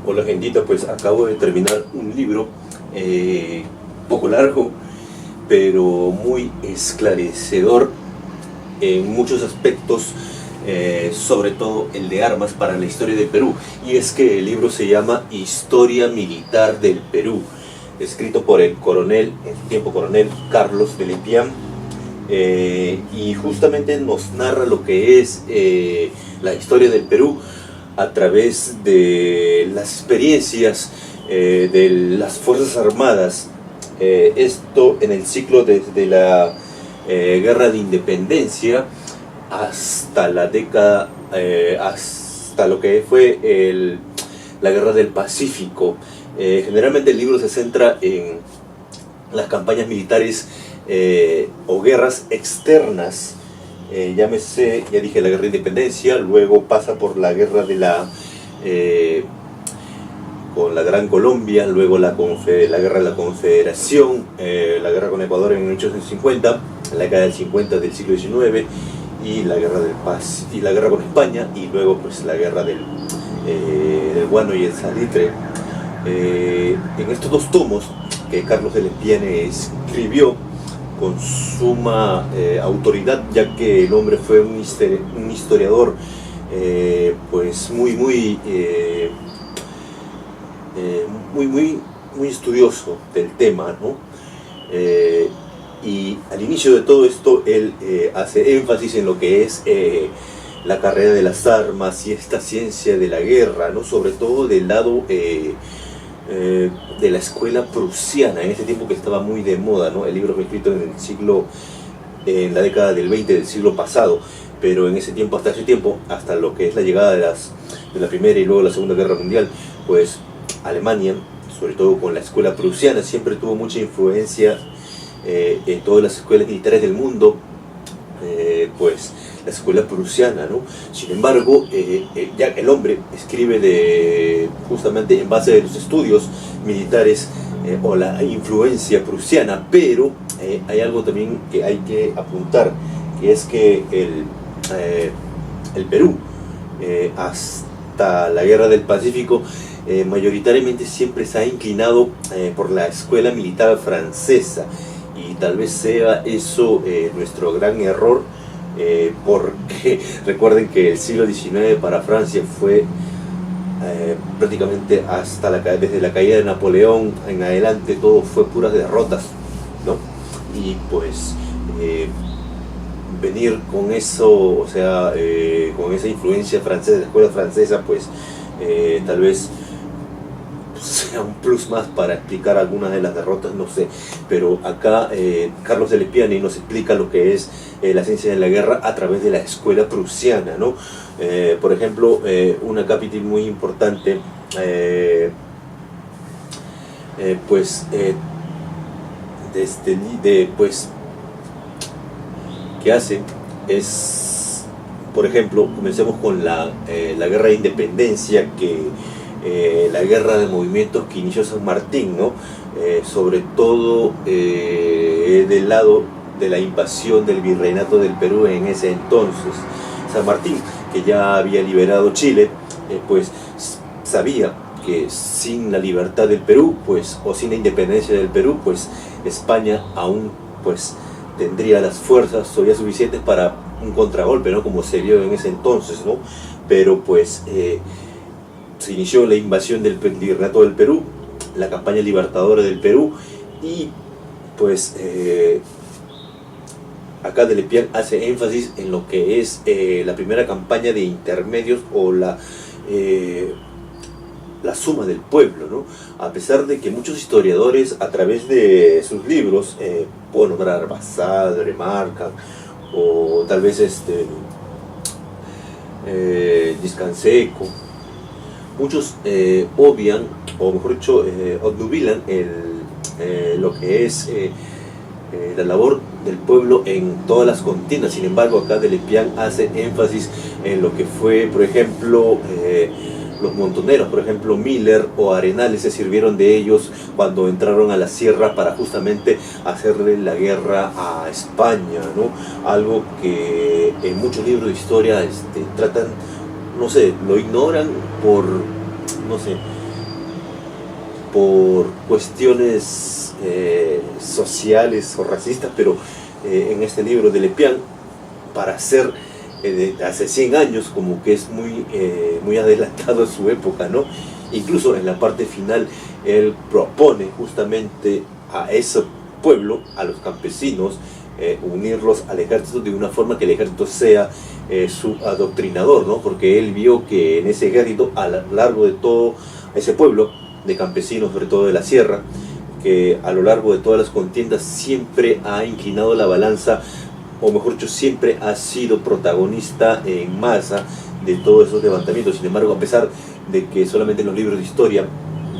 Hola gentita, pues acabo de terminar un libro poco largo, pero muy esclarecedor en muchos aspectos, sobre todo el de armas para la historia del Perú. Y es que el libro se llama Historia Militar del Perú, escrito por el coronel, en su tiempo coronel, Carlos de Lepián, y justamente nos narra lo que es la historia del Perú a través de las experiencias de las Fuerzas Armadas, esto en el ciclo desde la Guerra de Independencia hasta la década, hasta lo que fue la Guerra del Pacífico. Generalmente el libro se centra en las campañas militares o guerras externas. Llámese, ya dije, la Guerra de Independencia, luego pasa por la guerra de con la Gran Colombia, luego la guerra de la Confederación, la guerra con Ecuador en 1850, en la década del 50 del siglo XIX, y la guerra del Paz, y la guerra con España, y luego pues la guerra del guano y el salitre. En estos dos tomos que Carlos de Lepián escribió con suma autoridad, ya que el hombre fue un historiador pues muy estudioso del tema, ¿no? Y al inicio de todo esto él hace énfasis en lo que es la carrera de las armas y esta ciencia de la guerra, ¿no? Sobre todo del lado de la escuela prusiana, en ese tiempo que estaba muy de moda, ¿no? El libro fue escrito en la década del 20 del siglo pasado, pero en ese tiempo, hasta lo que es la llegada de la Primera y luego la Segunda Guerra Mundial, pues Alemania, sobre todo con la escuela prusiana, siempre tuvo mucha influencia en todas las escuelas militares del mundo, pues la escuela prusiana, ¿no? Sin embargo, ya el hombre escribe justamente en base de los estudios militares o la influencia prusiana, pero hay algo también que hay que apuntar, que es que el Perú, hasta la Guerra del Pacífico, mayoritariamente siempre se ha inclinado por la escuela militar francesa, y tal vez sea eso nuestro gran error, porque recuerden que el siglo XIX para Francia fue prácticamente desde la caída de Napoleón en adelante, todo fue puras derrotas, ¿no? Y pues venir con eso, o sea, con esa influencia francesa, de la escuela francesa, pues tal vez sea un plus más para explicar algunas de las derrotas, no sé. Pero acá Carlos de Lepiani nos explica lo que es la ciencia de la guerra a través de la escuela prusiana, ¿no? Por ejemplo, una capítulo muy importante, pues que hace es, por ejemplo, comencemos con la guerra de independencia, la guerra de movimientos que inició San Martín, ¿no? Sobre todo del lado de la invasión del virreinato del Perú en ese entonces. San Martín, que ya había liberado Chile, pues sabía que sin la libertad del Perú, pues, o sin la independencia del Perú, pues España aún pues tendría las fuerzas todavía suficientes para un contragolpe, ¿no? Como se vio en ese entonces, ¿no? Pero pues se inició la invasión del virreinato del Perú, la campaña libertadora del Perú, y pues acá de Lepián hace énfasis en lo que es la primera campaña de intermedios, o la suma del pueblo, ¿no? A pesar de que muchos historiadores a través de sus libros, puedo nombrar Basadre, Marca, o tal vez Discanseco, muchos obvian, o mejor dicho, obnubilan lo que es la labor del pueblo en todas las contiendas. Sin embargo, acá de Lepián hace énfasis en lo que fue, por ejemplo, los montoneros, por ejemplo, Miller o Arenales se sirvieron de ellos cuando entraron a la sierra para justamente hacerle la guerra a España, ¿no? Algo que en muchos libros de historia tratan, no sé, lo ignoran por, no sé, por cuestiones sociales o racistas, pero en este libro de Lepián, para ser de hace 100 años, como que es muy adelantado a su época, ¿no? Incluso en la parte final, él propone justamente a ese pueblo, a los campesinos, unirlos al ejército de una forma que el ejército sea su adoctrinador, ¿no? Porque él vio que en ese ejército, a lo largo de todo ese pueblo de campesinos, sobre todo de la sierra, que a lo largo de todas las contiendas siempre ha inclinado la balanza, o mejor dicho, siempre ha sido protagonista en masa de todos esos levantamientos. Sin embargo, a pesar de que solamente en los libros de historia,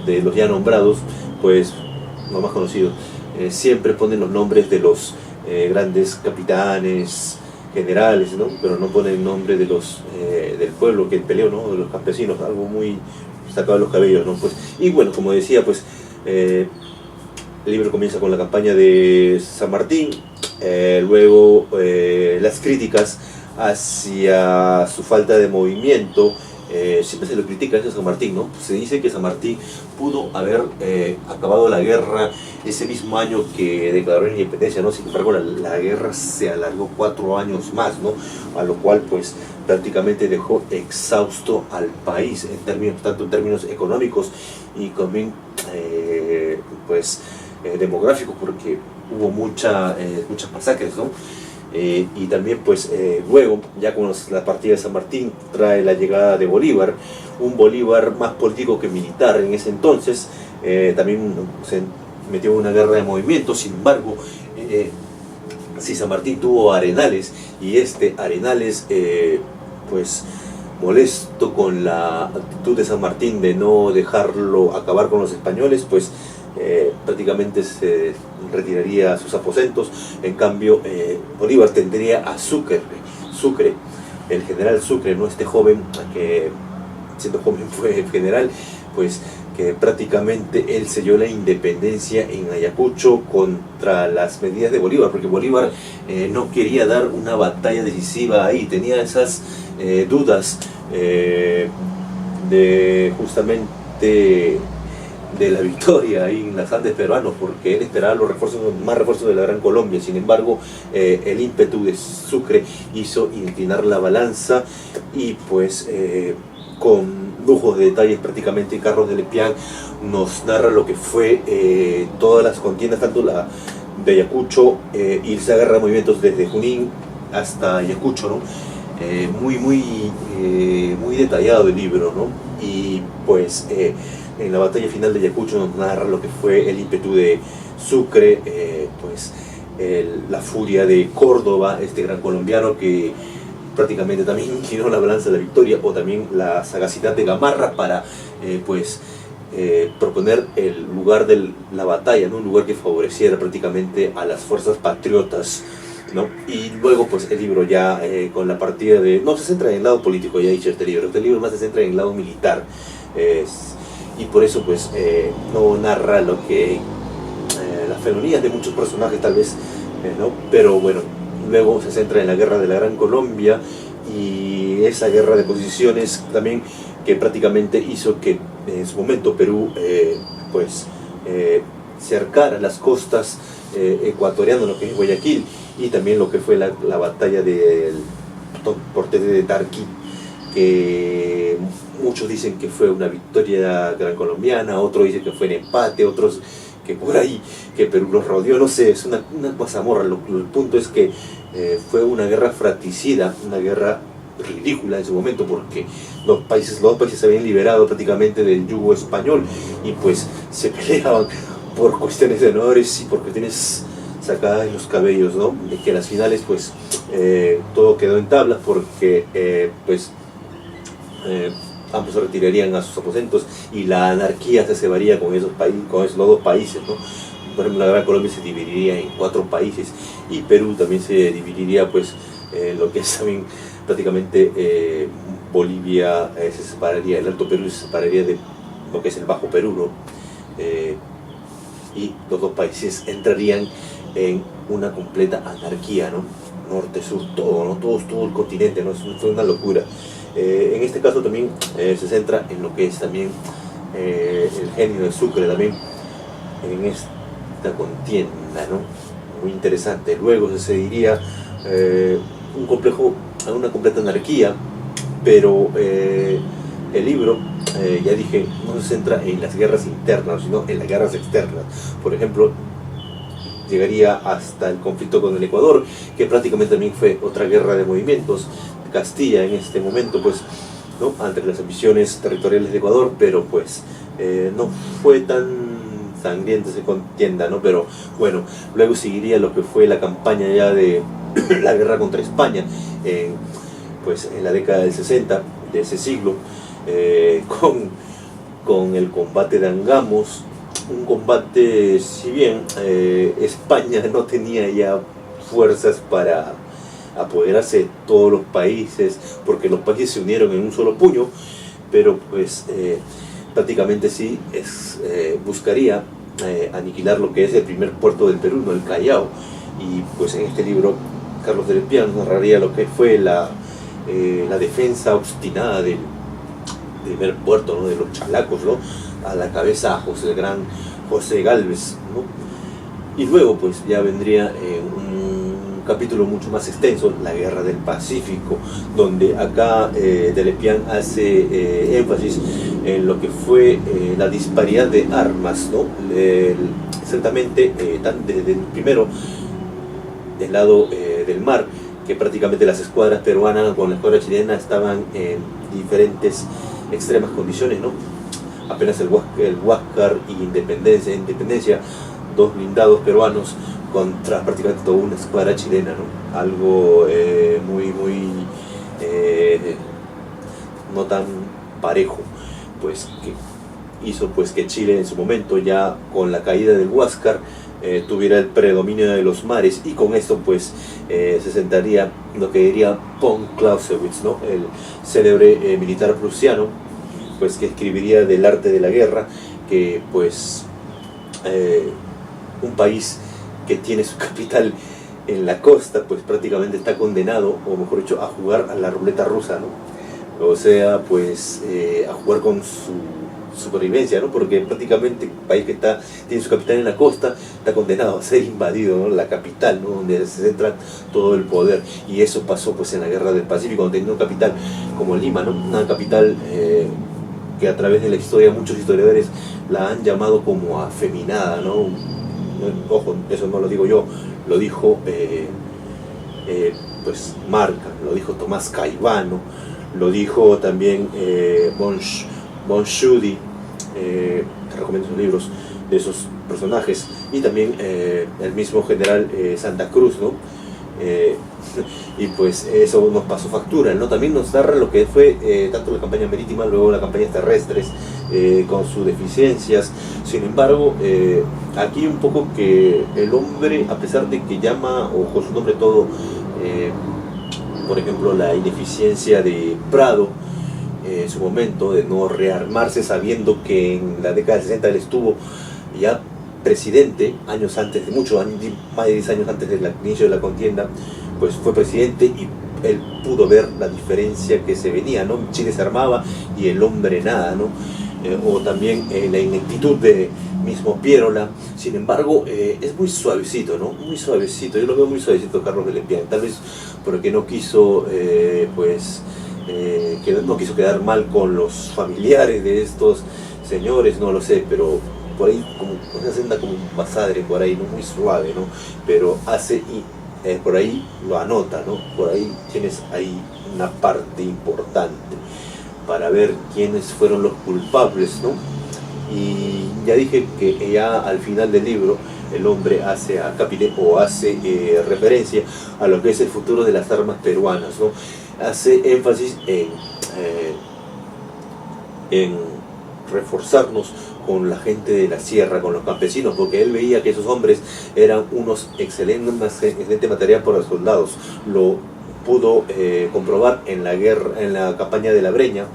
de los ya nombrados, pues los más conocidos, siempre ponen los nombres de los grandes capitanes, generales, ¿no? Pero no ponen el nombre de los del pueblo que peleó, ¿no? De los campesinos, algo muy sacado de los cabellos, ¿no? Pues, y bueno, como decía, pues el libro comienza con la campaña de San Martín, luego las críticas hacia su falta de movimiento. Siempre se lo critica a San Martín, ¿no? Se dice que San Martín pudo haber acabado la guerra ese mismo año que declaró la independencia, ¿no? Sin embargo, la guerra se alargó 4 años más, ¿no? A lo cual, pues, prácticamente dejó exhausto al país, tanto en términos económicos y también, demográficos, porque hubo muchas masacres, ¿no? Y también pues luego, ya con la partida de San Martín, trae la llegada de Bolívar, un Bolívar más político que militar en ese entonces. También se metió en una guerra de movimiento. Sin embargo, si San Martín tuvo Arenales, y Arenales pues molesto con la actitud de San Martín de no dejarlo acabar con los españoles, pues prácticamente se retiraría a sus aposentos. En cambio, Bolívar tendría a Sucre, el general Sucre, ¿no? Este joven que siendo joven fue general, pues que prácticamente él selló la independencia en Ayacucho contra las medidas de Bolívar, porque Bolívar no quería dar una batalla decisiva ahí, tenía esas dudas de justamente de la victoria ahí en las Andes peruanos, porque él esperaba más refuerzos de la Gran Colombia. Sin embargo, el ímpetu de Sucre hizo inclinar la balanza, y pues con lujos de detalles prácticamente Carlos de Lepián nos narra lo que fue todas las contiendas, tanto la de Ayacucho y se agarra movimientos desde Junín hasta Ayacucho, ¿no? Muy detallado el libro, ¿no? Y pues en la batalla final de Ayacucho nos narra lo que fue el ímpetu de Sucre, la furia de Córdoba, este gran colombiano que prácticamente también inclinó la balanza de la victoria, o también la sagacidad de Gamarra para proponer el lugar de la batalla, ¿no? Un lugar que favoreciera prácticamente a las fuerzas patriotas, ¿no? Y luego pues el libro ya con la partida de... No se centra en el lado político, ya he dicho este libro más se centra en el lado militar, y por eso pues no narra lo que las felonías de muchos personajes tal vez, ¿no? Pero bueno, luego se centra en la guerra de la Gran Colombia, y esa guerra de posiciones también que prácticamente hizo que en su momento Perú cercara las costas ecuatorianas, lo que es Guayaquil, y también lo que fue la batalla del Portete de Tarqui, que muchos dicen que fue una victoria gran colombiana, otros dicen que fue un empate, otros que por ahí, que Perú los rodeó, no sé, es una mazamorra. El punto es que fue una guerra fratricida, una guerra ridícula en su momento, porque los dos países se habían liberado prácticamente del yugo español, y pues se peleaban por cuestiones de honores y por cuestiones sacadas de los cabellos, ¿no? De que a las finales pues todo quedó en tablas, porque ambos se retirarían a sus aposentos y la anarquía se cebaría con esos dos países, ¿no? Por ejemplo, la Gran Colombia se dividiría en 4 países, y Perú también se dividiría pues en lo que es también prácticamente Bolivia se separaría, el Alto Perú se separaría de lo que es el Bajo Perú, ¿no? Y los dos países entrarían en una completa anarquía, ¿no? Norte, sur, todo, ¿no? Todo el continente, ¿no? Es una locura. En este caso también se centra en lo que es también el genio de Sucre también en esta contienda, ¿no? Muy interesante. Luego se seguiría un complejo, una completa anarquía, pero el libro, ya dije, no se centra en las guerras internas, sino en las guerras externas. Por ejemplo, llegaría hasta el conflicto con el Ecuador, que prácticamente también fue otra guerra de movimientos. Castilla en este momento, pues, ¿no?, ante las ambiciones territoriales de Ecuador, pero pues no fue tan sangrienta esa contienda, ¿no? Pero bueno, luego seguiría lo que fue la campaña ya de la guerra contra España, pues en la década del 60 de ese siglo, con el combate de Angamos, un combate, si bien España no tenía ya fuerzas para apoderarse de todos los países, porque los países se unieron en un solo puño, pero pues prácticamente sí buscaría aniquilar lo que es el primer puerto del Perú, ¿no?, el Callao. Y pues en este libro Carlos de Lepián narraría lo que fue la defensa obstinada del primer puerto, ¿no?, de los Chalacos, ¿no?, a la cabeza el gran José Gálvez, ¿no? Y luego pues ya vendría un capítulo mucho más extenso, la Guerra del Pacífico, donde acá de Lepián hace énfasis en lo que fue la disparidad de armas, ¿no? Exactamente, desde el primero, del lado del mar, que prácticamente las escuadras peruanas con la escuadra chilena estaban en diferentes extremas condiciones, ¿no? Apenas el Huáscar y Independencia, dos blindados peruanos contra prácticamente toda una escuadra chilena, ¿no? Algo muy no tan parejo, pues, que hizo pues que Chile en su momento, ya con la caída del Huáscar, tuviera el predominio de los mares, y con esto pues se sentaría lo que diría von Clausewitz, ¿no?, el célebre militar prusiano, pues, que escribiría del arte de la guerra, que pues un país que tiene su capital en la costa, pues prácticamente está condenado, o mejor dicho, a jugar a la ruleta rusa, ¿no? O sea, pues a jugar con su supervivencia, ¿no? Porque prácticamente el país que tiene su capital en la costa está condenado a ser invadido, ¿no?, la capital, ¿no?, donde se centra todo el poder. Y eso pasó pues en la Guerra del Pacífico, donde tenía una capital como Lima, ¿no?, una capital que a través de la historia muchos historiadores la han llamado como afeminada, ¿no? Ojo, eso no lo digo yo, lo dijo pues Marca, lo dijo Tomás Caivano, lo dijo también von Schudi. Te recomiendo sus libros de esos personajes, y también el mismo general Santa Cruz, ¿no? Y pues eso nos pasó factura, ¿no? También nos narra lo que fue tanto la campaña marítima, luego las campañas terrestres, con sus deficiencias. Sin embargo, aquí un poco que el hombre, a pesar de que llama, o con su nombre todo, por ejemplo, la ineficiencia de Prado, en su momento de no rearmarse, sabiendo que en la década del 60 él estuvo ya presidente, años antes, más de 10 años antes del inicio de la contienda, pues fue presidente, y él pudo ver la diferencia que se venía, ¿no? Chile se armaba y el hombre nada, ¿no? O también la ineptitud de mismo Pierola. Sin embargo, es muy suavecito, ¿no? Muy suavecito, yo lo veo muy suavecito Carlos de Lepián, tal vez porque no quiso, que no quiso quedar mal con los familiares de estos señores, no lo sé, pero por ahí como una senda como un basadre por ahí, ¿no?, muy suave, ¿no? Pero hace, y por ahí lo anota, ¿no? Por ahí tienes ahí una parte importante para ver quiénes fueron los culpables, ¿no? Y ya dije que ya al final del libro el hombre hace referencia a lo que es el futuro de las armas peruanas, ¿no? Hace énfasis en reforzarnos con la gente de la sierra, con los campesinos, porque él veía que esos hombres eran unos excelente material para los soldados. Lo pudo comprobar en la guerra, en la campaña de la Breña,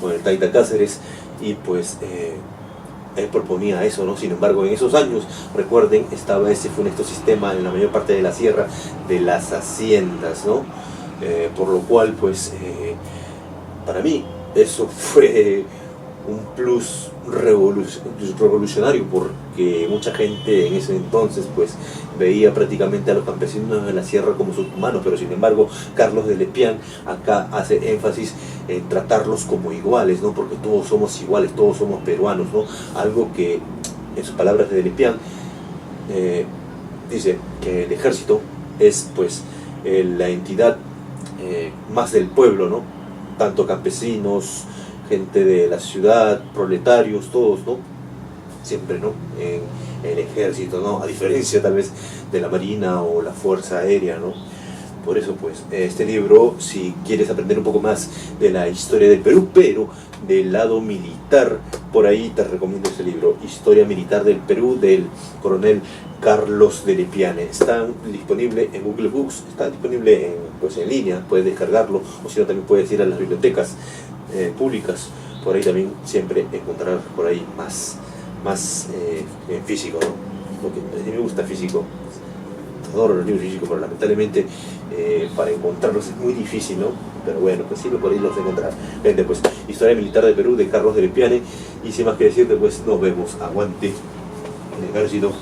con el Taita Cáceres, y pues él proponía eso, ¿no? Sin embargo, en esos años, recuerden, estaba ese funesto sistema en la mayor parte de la sierra de las haciendas, ¿no? Por lo cual, pues, para mí, eso fue un plus revolucionario, porque mucha gente en ese entonces pues veía prácticamente a los campesinos de la sierra como subhumanos, pero sin embargo Carlos de Lepián acá hace énfasis en tratarlos como iguales, ¿no? Porque todos somos iguales, todos somos peruanos, ¿no? Algo que en sus palabras de Lepián dice que el ejército es pues la entidad más del pueblo, ¿no? Tanto campesinos, gente de la ciudad, proletarios, todos, ¿no? Siempre, ¿no? En el ejército, ¿no? A diferencia tal vez de la marina o la fuerza aérea, ¿no? Por eso, pues, este libro, si quieres aprender un poco más de la historia del Perú, pero del lado militar, por ahí te recomiendo este libro, Historia Militar del Perú, del coronel Carlos de Lepiane. Está disponible en Google Books, está disponible pues, en línea, puedes descargarlo, o si no, también puedes ir a las bibliotecas públicas. Por ahí también siempre encontrar por ahí más físico, ¿no? Porque a mí me gusta físico, adoro los libros físicos, pero lamentablemente para encontrarlos es muy difícil, ¿no? Pero bueno, pues sí, por ahí los encontrar. Vente, pues, Historia Militar de Perú, de Carlos de Lepiane. Y sin más que decirte, pues nos vemos. Aguante el ejército.